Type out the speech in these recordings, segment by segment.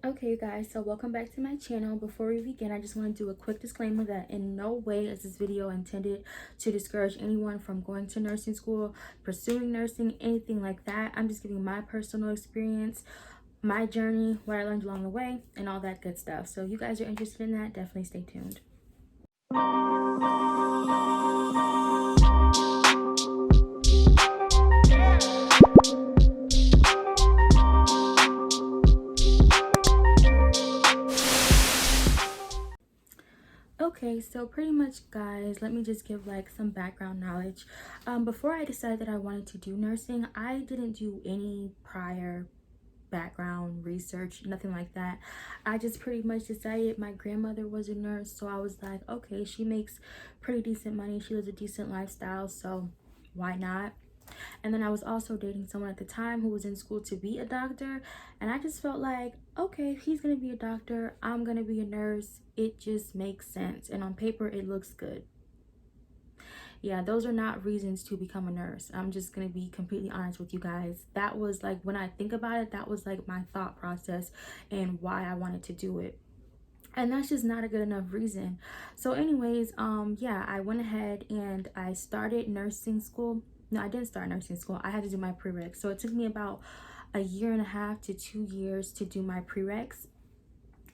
Okay, you guys, so welcome back to my channel. Before we begin, I just want to do a quick disclaimer that in no way is this video intended to discourage anyone from going to nursing school, pursuing nursing, anything like that. I'm just giving my personal experience, my journey, what I learned along the way, and all that good stuff. So if you guys are interested in that, definitely stay tuned. Okay, so pretty much, guys, let me just give like some background knowledge. Before I decided that I wanted to do nursing, I didn't do any prior background research, nothing like that. I just pretty much decided my grandmother was a nurse, so I was like, okay, she makes pretty decent money, she lives a decent lifestyle, so why not? And then I was also dating someone at the time who was in school to be a doctor, and I just felt like, okay, if he's gonna be a doctor, I'm gonna be a nurse. It just makes sense, and on paper it looks good. Yeah, those are not reasons to become a nurse. I'm just gonna be completely honest with you guys. That was like, when I think about it, that was like my thought process and why I wanted to do it. And that's just not a good enough reason. So anyways, yeah, I went ahead and I started nursing school. No, I didn't start nursing school. I had to do my prereqs. So it took me about a year and a half to 2 years to do my prereqs,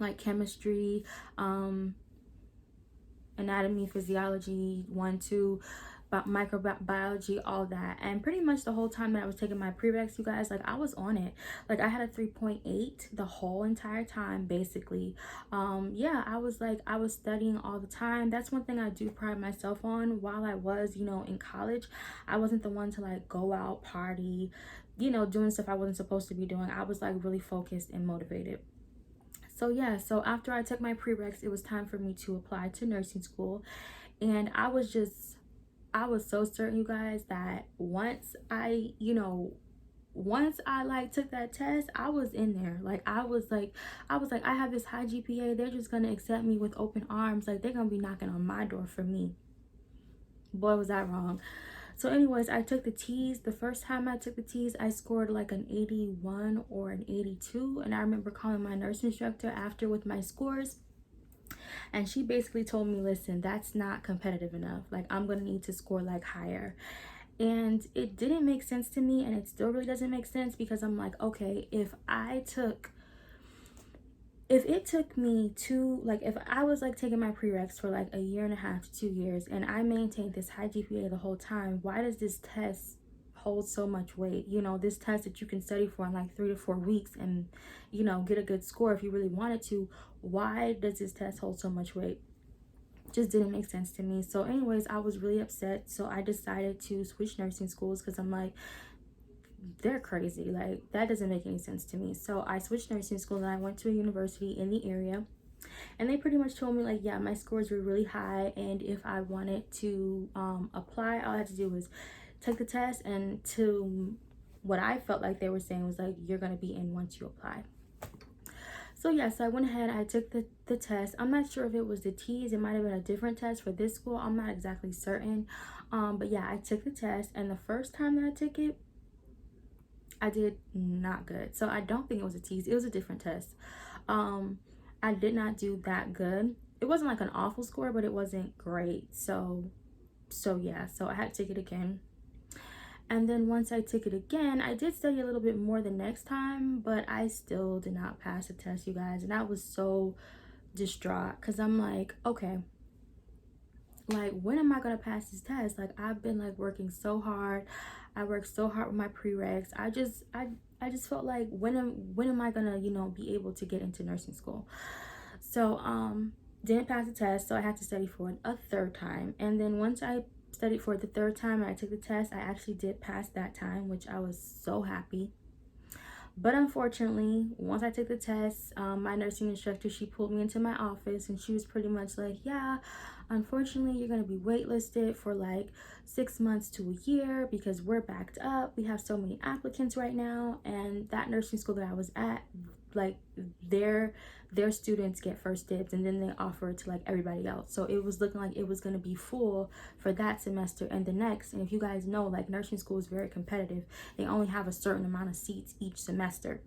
like chemistry, anatomy, physiology, 1 2, about microbiology, all that. And pretty much the whole time that I was taking my prereqs, you guys, like I was on it. Like I had a 3.8 the whole entire time, basically. Yeah, I was studying all the time. That's one thing I do pride myself on. While I was, in college, I wasn't the one to like go out party, doing stuff I wasn't supposed to be doing. I was like really focused and motivated. So yeah, so after I took my prereqs, it was time for me to apply to nursing school. And I was so certain, you guys, that once I like took that test, I was in there. Like I have this high GPA. They're just gonna accept me with open arms. Like they're gonna be knocking on my door for me. Boy, was I wrong. So anyways, I took the T's. The first time I took the T's, I scored like an 81 or an 82. And I remember calling my nurse instructor after with my scores. And she basically told me, listen, that's not competitive enough. Like, I'm going to need to score like higher. And it didn't make sense to me. And it still really doesn't make sense because I'm like, okay, if it took me if I was like taking my prereqs for like a year and a half to 2 years and I maintained this high GPA the whole time, why does this test hold so much weight? This test that you can study for in like 3 to 4 weeks and, get a good score if you really wanted to. Why does this test hold so much weight? Just didn't make sense to me. So anyways, I was really upset. So I decided to switch nursing schools because I'm like, they're crazy. Like that doesn't make any sense to me. So I switched nursing schools and I went to a university in the area, and they pretty much told me like, yeah, my scores were really high, and if I wanted to apply, all I had to do was take the test, and to what I felt like they were saying was like, you're gonna be in once you apply. So yeah, so I went ahead, I took the test. I'm not sure if it was the T's, it might have been a different test for this school, I'm not exactly certain. But yeah, I took the test, and the first time that I took it, I did not good. So I don't think it was a T's. It was a different test. I did not do that good. It wasn't like an awful score, but it wasn't great. So yeah, so I had to take it again. And then once I took it again, I did study a little bit more the next time, but I still did not pass the test, you guys. And I was so distraught because I'm like, okay, like when am I gonna pass this test? Like I've been like working so hard. I worked so hard with my prereqs. I just felt like when am I gonna be able to get into nursing school? So didn't pass the test, so I had to study for it a third time. And then once I studied for it the third time and I took the test, I actually did pass that time, which I was so happy. But unfortunately, once I took the test, my nursing instructor, she pulled me into my office and she was pretty much like, yeah, unfortunately, you're going to be waitlisted for like 6 months to a year because we're backed up. We have so many applicants right now. And that nursing school that I was at, like their students get first dibs and then they offer it to like everybody else. So it was looking like it was going to be full for that semester and the next. And if you guys know, like nursing school is very competitive. They only have a certain amount of seats each semester.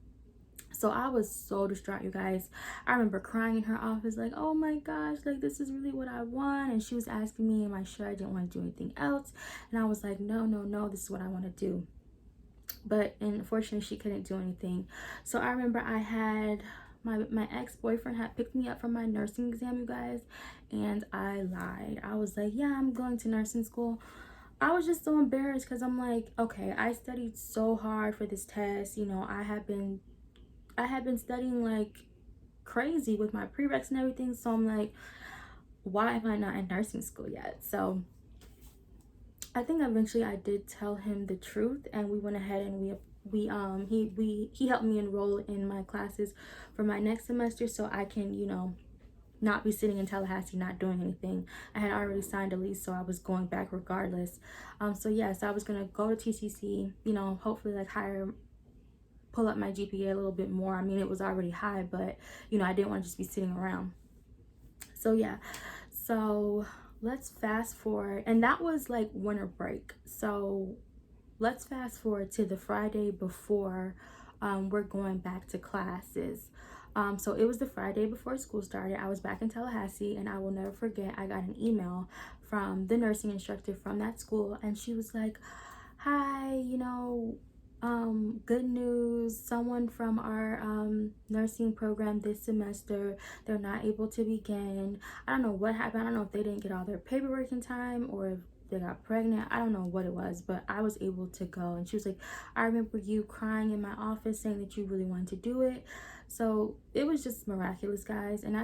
So I was so distraught, you guys. I remember crying in her office, like, oh my gosh, like this is really what I want. And she was asking me, am I sure I didn't want to do anything else? And I was like, no, no, no, this is what I want to do. But unfortunately, she couldn't do anything. So I remember I had my ex-boyfriend had picked me up from my nursing exam, you guys, and I lied. I was like, yeah, I'm going to nursing school. I was just so embarrassed because I'm like, okay, I studied so hard for this test. You know, I had been studying like crazy with my prereqs and everything. So I'm like, why am I not in nursing school yet? So I think eventually I did tell him the truth, and we went ahead and he helped me enroll in my classes for my next semester so I can, not be sitting in Tallahassee not doing anything. I had already signed a lease, so I was going back regardless. So yes, I was gonna go to TCC, hopefully like pull up my GPA a little bit more. I mean, it was already high, but I didn't want to just be sitting around. So yeah, so let's fast forward, and that was like winter break. So let's fast forward to the Friday before we're going back to classes. So it was the Friday before school started. I was back in Tallahassee, and I will never forget, I got an email from the nursing instructor from that school, and she was like, hi, good news, someone from our nursing program this semester, they're not able to begin. I don't know what happened. I don't know if they didn't get all their paperwork in time or if they got pregnant. I don't know what it was, but I was able to go. And she was like, I remember you crying in my office saying that you really wanted to do it. So it was just miraculous, guys. And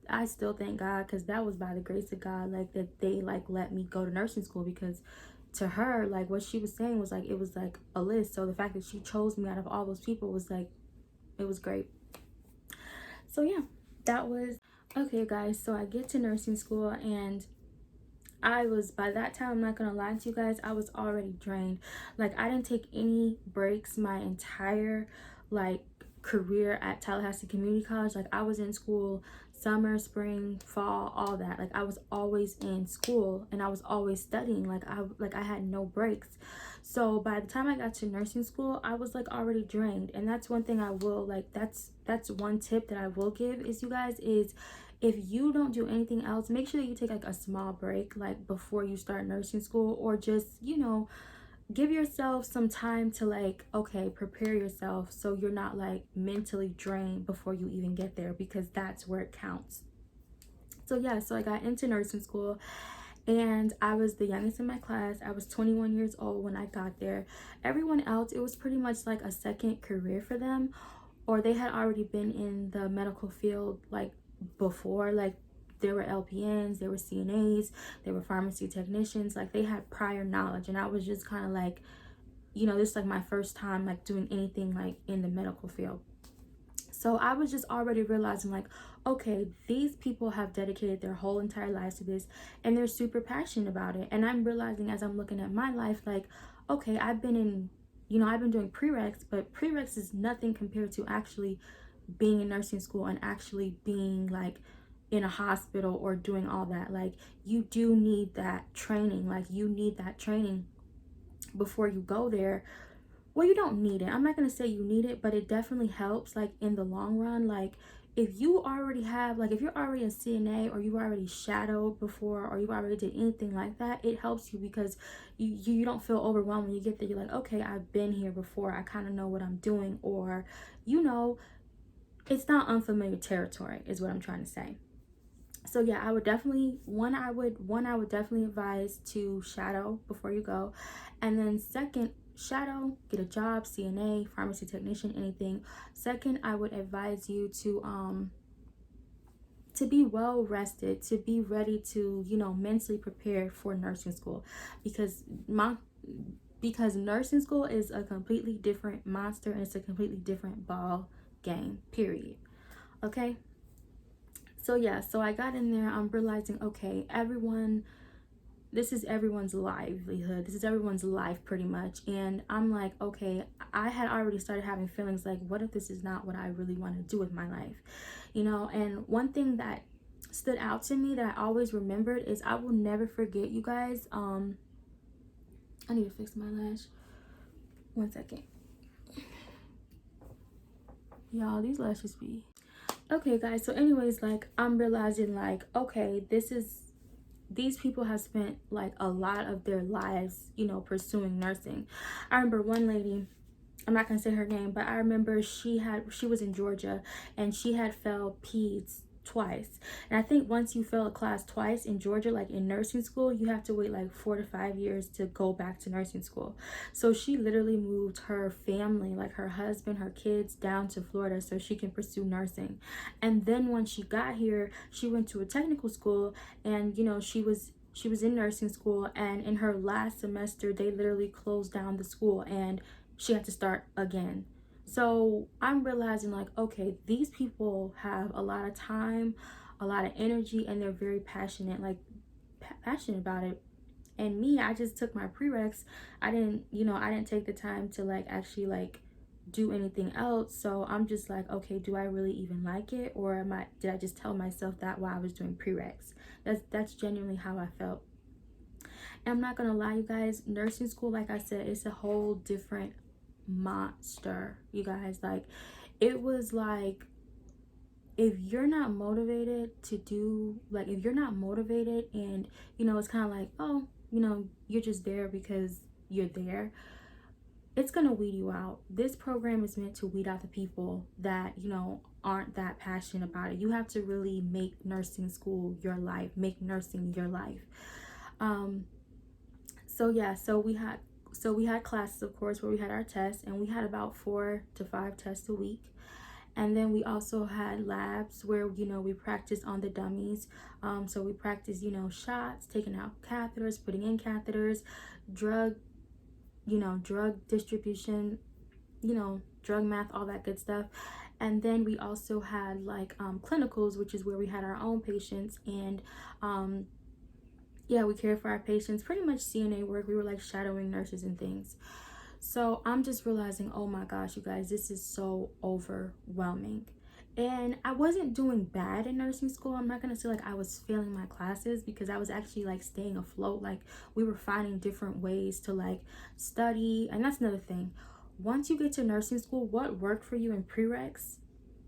I still thank God, because that was by the grace of God, like that they like let me go to nursing school, because to her, like what she was saying was like, it was like a list. So the fact that she chose me out of all those people was like, it was great. So yeah, that was okay, guys. So I get to nursing school, and by that time, I'm not gonna lie to you guys, I was already drained. Like, I didn't take any breaks my entire like career at Tallahassee Community College. Like, I was in school summer, spring, fall, all that. Like, I was always in school, and I was always studying. Like I had no breaks. So by the time I got to nursing school, I was like already drained. And that's one thing I will like, that's one tip that I will give is, you guys, is if you don't do anything else, make sure that you take like a small break like before you start nursing school, or just give yourself some time to like, okay, prepare yourself so you're not like mentally drained before you even get there, because that's where it counts. So yeah, so I got into nursing school, and I was the youngest in my class. I was 21 years old when I got there. Everyone else, it was pretty much like a second career for them, or they had already been in the medical field like before. Like, there were LPNs, there were CNAs, there were pharmacy technicians. Like, they had prior knowledge, and I was just kind of like, this is like my first time like doing anything like in the medical field. So I was just already realizing like, okay, these people have dedicated their whole entire lives to this, and they're super passionate about it. And I'm realizing as I'm looking at my life, like, okay, I've been doing prereqs, but prereqs is nothing compared to actually being in nursing school and actually being like in a hospital or doing all that. Like, you do need that training. Like, you need that training before you go there. Well, you don't need it. I'm not going to say you need it, but it definitely helps like in the long run. Like, if you already have, like, if you're already a CNA, or you already shadowed before, or you already did anything like that, it helps you, because you don't feel overwhelmed when you get there. You're like, okay, I've been here before, I kind of know what I'm doing, or it's not unfamiliar territory is what I'm trying to say. So yeah, I would definitely I would definitely advise to shadow before you go. And then second, shadow, get a job, CNA, pharmacy technician, anything. Second, I would advise you to be well rested, to be ready to, mentally prepare for nursing school, because nursing school is a completely different monster, and it's a completely different ball game, period. Okay? So yeah, so I got in there, I'm realizing, okay, this is everyone's livelihood. This is everyone's life pretty much. And I'm like, okay, I had already started having feelings like, what if this is not what I really want to do with my life? And one thing that stood out to me that I always remembered is, I will never forget, you guys. I need to fix my lash. 1 second. Y'all, these lashes be... Okay, guys, so anyways, like, I'm realizing, like, okay, these people have spent like a lot of their lives, you know, pursuing nursing. I remember one lady, I'm not gonna say her name, but I remember she was in Georgia, and she had failed peds twice. And I think once you fail a class twice in Georgia, like in nursing school, you have to wait like 4 to 5 years to go back to nursing school. So she literally moved her family, like her husband, her kids, down to Florida so she can pursue nursing. And then when she got here, she went to a technical school, and you know, she was in nursing school, and in her last semester they literally closed down the school and she had to start again. So I'm realizing, like, okay, these people have a lot of time, a lot of energy, and they're very passionate, like passionate about it. And me, I just took my prereqs. I didn't take the time to like actually like do anything else. So I'm just like, okay, do I really even like it, or did I just tell myself that while I was doing prereqs? That's genuinely how I felt. And I'm not gonna lie, you guys, nursing school, like I said, it's a whole different monster, you guys. Like, it was like, if you're not motivated to do, like, if you're not motivated, and you know, it's kind of like, oh, you know, you're just there because you're there, it's gonna weed you out. This program is meant to weed out the people that, you know, aren't that passionate about it. You have to really make nursing school your life, make nursing your life. So yeah, so we had classes, of course, where we had our tests, and we had about 4 to 5 tests a week. And then we also had labs where, you know, we practiced on the dummies. So we practiced, you know, shots, taking out catheters, putting in catheters, drug drug distribution, you know, drug math, all that good stuff. And then we also had like clinicals, which is where we had our own patients, and yeah, we cared for our patients, pretty much CNA work. We were like shadowing nurses and things. So I'm just realizing, oh my gosh, you guys, this is so overwhelming. And I wasn't doing bad in nursing school. I'm not gonna say like I was failing my classes, because I was actually like staying afloat. Like, we were finding different ways to like study. And that's another thing. Once you get to nursing school, what worked for you in prereqs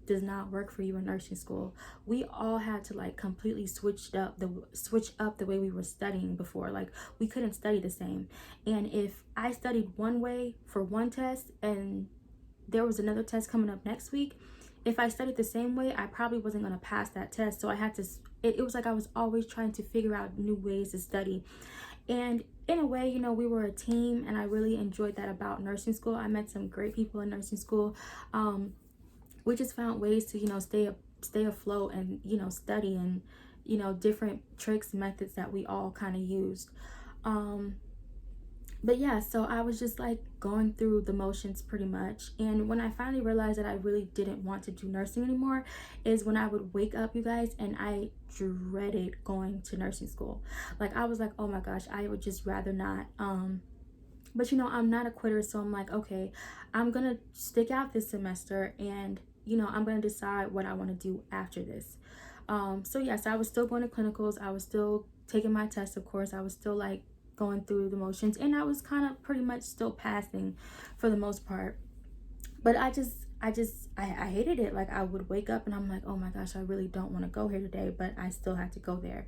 does not work for you in nursing school. We all had to like completely switch up the way we were studying before. Like, we couldn't study the same. And if I studied one way for one test and there was another test coming up next week, if I studied the same way, I probably wasn't going to pass that test. So I had to, it was like I was always trying to figure out new ways to study. And in a way, you know, we were a team, and I really enjoyed that about nursing school. I met some great people in nursing school. We just found ways to, you know, stay afloat, and, you know, study, and, you know, different tricks, methods that we all kind of used. But yeah, so I was just like going through the motions pretty much. And when I finally realized that I really didn't want to do nursing anymore is when I would wake up, you guys, and I dreaded going to nursing school. Like, I was like, oh my gosh, I would just rather not. But you know, I'm not a quitter, so I'm like, okay, I'm gonna stick out this semester, and you know, I'm gonna decide what I want to do after this. So yes, I was still going to clinicals, I was still taking my tests, of course, I was still like going through the motions, and I was kind of pretty much still passing for the most part. But I hated it. Like, I would wake up and I'm like, oh my gosh, I really don't want to go here today, but I still had to go there.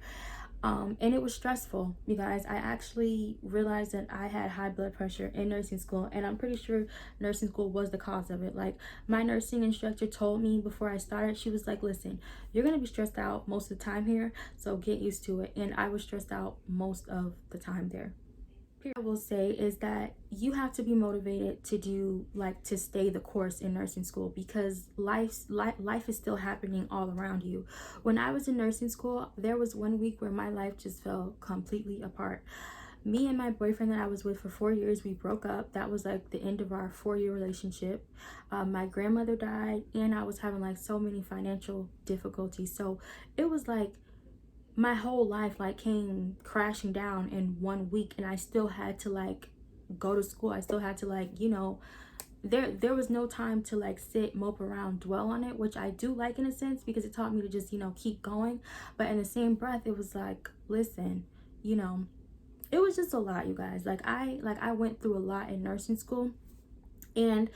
And it was stressful, you guys. I actually realized that I had high blood pressure in nursing school, and I'm pretty sure nursing school was the cause of it. Like, my nursing instructor told me before I started, she was like, listen, you're gonna be stressed out most of the time here, so get used to it. And I was stressed out most of the time there. I will say is that you have to be motivated to do, like, to stay the course in nursing school, because life is still happening all around you. When I was in nursing school, there was one week where my life just fell completely apart. Me and my boyfriend that I was with for 4 years, we broke up. That was like the end of our 4-year relationship. My grandmother died, and I was having like so many financial difficulties. So it was like my whole life like came crashing down in one week, and I still had to like go to school. I still had to, like, you know, there was no time to like sit, mope around, dwell on it, which I do like in a sense, because it taught me to just, you know, keep going. But in the same breath, it was like, listen, you know, it was just a lot, you guys. Like I went through a lot in nursing school. And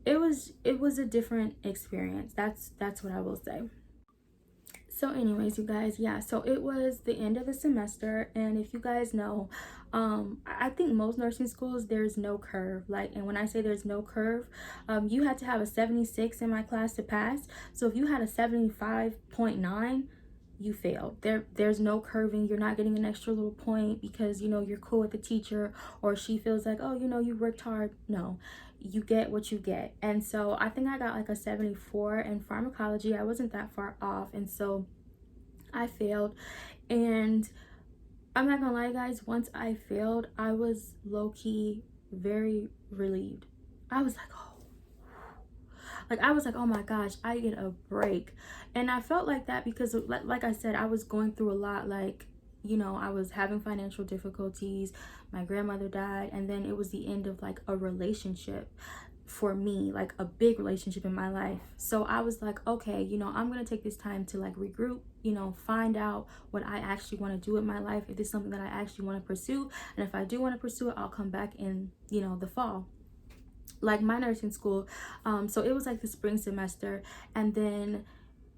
it was a different experience. That's what I will say. So anyways, you guys, yeah, so it was the end of the semester, and if you guys know, I think most nursing schools, there's no curve. Like, and when I say there's no curve, you had to have a 76 in my class to pass. So if you had a 75.9, you failed. There's no curving. You're not getting an extra little point because you're cool with the teacher, or she feels like, oh, you worked hard. No, you get what you get. And so I think I got like a 74 in pharmacology. I wasn't that far off, and so I failed. And I'm not gonna lie, guys, once I failed, I was low-key very relieved. I was like, oh, I was like, oh my gosh, I get a break. And I felt like that because like I said, I was going through a lot. Like, I was having financial difficulties, my grandmother died, and then it was the end of like a relationship for me, like a big relationship in my life. So I was like, okay, I'm gonna take this time to like regroup, find out what I actually want to do with my life, if it's something that I actually want to pursue. And if I do want to pursue it, I'll come back in the fall, like my nursing school. So it was like the spring semester, and then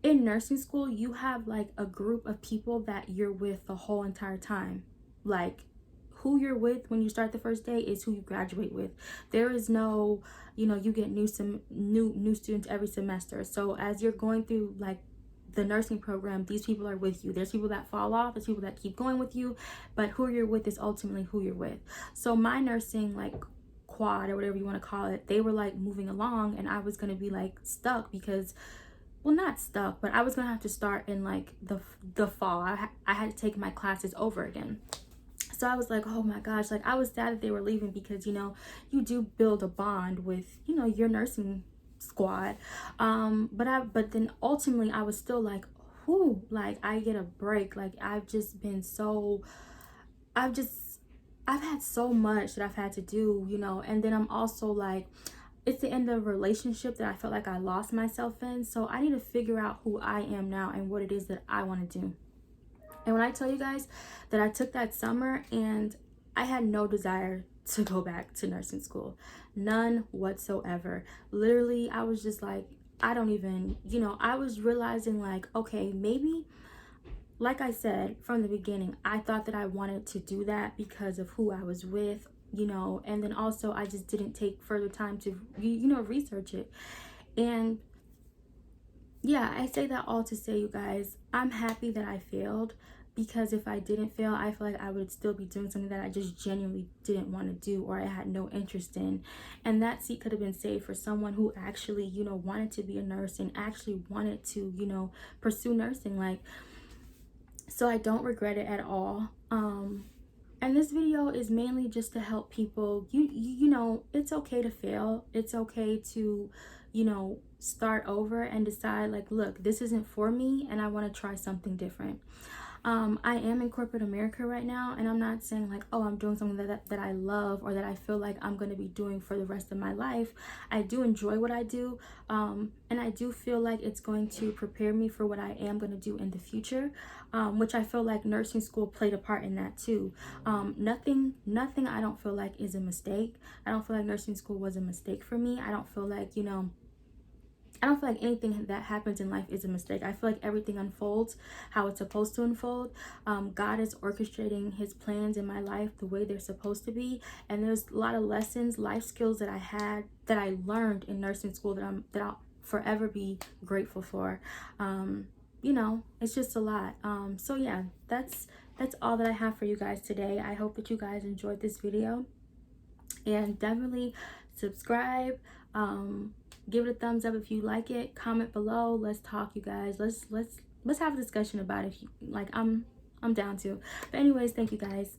in nursing school you have like a group of people that you're with the whole entire time. Like, who you're with when you start the first day is who you graduate with. There is no, you get new students every semester. So as you're going through like the nursing program, these people are with you. There's people that fall off, there's people that keep going with you, but who you're with is ultimately who you're with. So my nursing like quad, or whatever you want to call it, they were like moving along, and I was going to be like stuck because, well, not stuck, but I was going to have to start in like the fall. I had to take my classes over again. So I was like, oh my gosh, like I was sad that they were leaving because you do build a bond with your nursing squad. But then ultimately I was still like, whoo, like I get a break. Like I've just I've had so much that I've had to do, and then I'm also like, it's the end of a relationship that I felt like I lost myself in. So I need to figure out who I am now and what it is that I want to do. And when I tell you guys that I took that summer and I had no desire to go back to nursing school, none whatsoever. Literally, I was just like, I don't even, I was realizing like, okay, maybe, like I said from the beginning, I thought that I wanted to do that because of who I was with, and then also I just didn't take further time to, research it. And yeah, I say that all to say, you guys, I'm happy that I failed, because if I didn't fail, I feel like I would still be doing something that I just genuinely didn't want to do, or I had no interest in. And that seat could have been saved for someone who actually, wanted to be a nurse and actually wanted to, pursue nursing. Like, so I don't regret it at all. And this video is mainly just to help people. It's okay to fail. It's okay to, start over and decide like, look, this isn't for me and I want to try something different. I am in corporate America right now, and I'm not saying like, oh, I'm doing something that I love or that I feel like I'm going to be doing for the rest of my life. I do enjoy what I do, and I do feel like it's going to prepare me for what I am going to do in the future, which I feel like nursing school played a part in that too. Nothing I don't feel like is a mistake. I don't feel like nursing school was a mistake for me. I don't feel like, I don't feel like anything that happens in life is a mistake. I feel like everything unfolds how it's supposed to unfold. God is orchestrating his plans in my life the way they're supposed to be. And there's a lot of lessons, life skills that I learned in nursing school that I'll forever be grateful for. It's just a lot. So yeah, that's all that I have for you guys today. I hope that you guys enjoyed this video, and definitely subscribe. Give it a thumbs up if you like it. Comment below. Let's talk, you guys. Let's have a discussion about it. If you like, I'm down to. But anyways, thank you guys.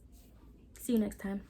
See you next time.